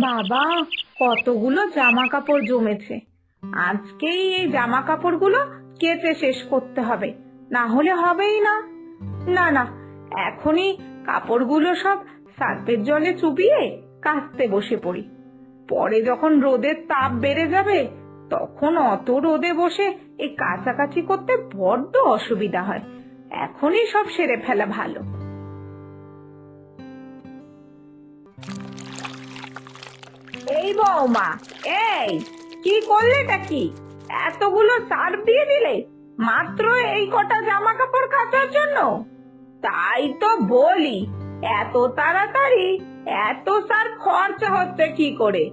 বাবা, কতগুলো জামা কাপড় জমেছে। আজকেই এই জামা কাপড়গুলো কেচে শেষ করতে হবে, না হলে হবেই না। না না, এখনই কাপড়গুলো সব সার্ফের জলে চুবিয়ে কাচতে বসে পড়ি। পরে যখন রোদের তাপ বেড়ে যাবে, তখন অত রোদে বসে এই কাচাকাচি করতে বড্ড অসুবিধা হয়। এখনই সব সেরে ফেলা ভালো। এই বৌমা, এই কি করলেটা কি? এতগুলো সার্ফ দিয়ে দিলে মাত্র এই কটা জামা কাপড় কাচার জন্য? তাই তো বলি, এত তাড়াতাড়ি এত সার্ফ খরচা হচ্ছে কি করে?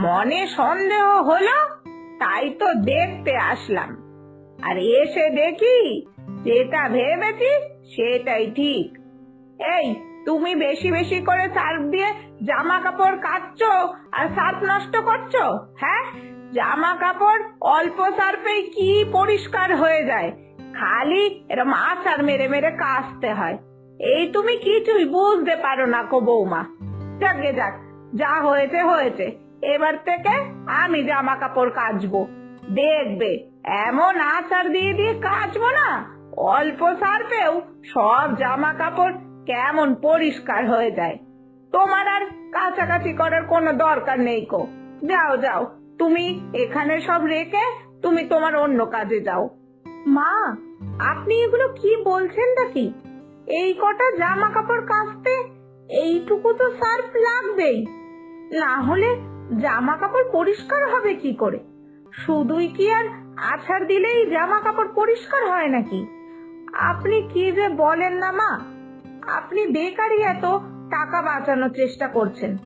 মনে সন্দেহ হলো, তাই তো দেখতে আসলাম। আর এসে দেখি যেটা ভেবেছি সেটাই ঠিক। এই, তুমি বেশি বেশি করে সার্ফ দিয়ে জামা কাপড় কাচছো আর সার্ফ নষ্ট করছো? হ্যাঁ, জামা কাপড় অল্প সার্ফেই কি পরিষ্কার হয়ে যায়, খালি এরকম আছাড় মেরে মেরে কাচতে হয়। এই তুমি কিছুই বুঝতে পারো না গো বৌমা। যাকে যাক, যা হয়েছে হয়েছে। এবার থেকে আমি জামা কাপড় কাচবো। দেখবে, এমন আছাড় দিয়ে দিয়ে কাচবো না, অল্প সার্ফেও সব জামা কাপড় কেমন পরিষ্কার হয়ে যায়। তোমার আর কাছাকাছি করার কোনো দরকার নেই কো। যাও যাও, তুমি এখানে সব রেখে তুমি তোমার অন্য কাজে যাও। মা, আপনি এগুলো কি বলছেন নাকি? এই কটা জামা কাপড় কাচতে এইটুকু তো সার্ফ লাগবেই, না হলে জামা কাপড় পরিষ্কার হবে কি করে? শুধুই কি আর আছাড় দিলেই জামা কাপড় পরিষ্কার হয় নাকি? আপনি কি যে বলেন না মা! আপনি বেকারই এত টাকা বাঁচানোর চেষ্টা করছেন।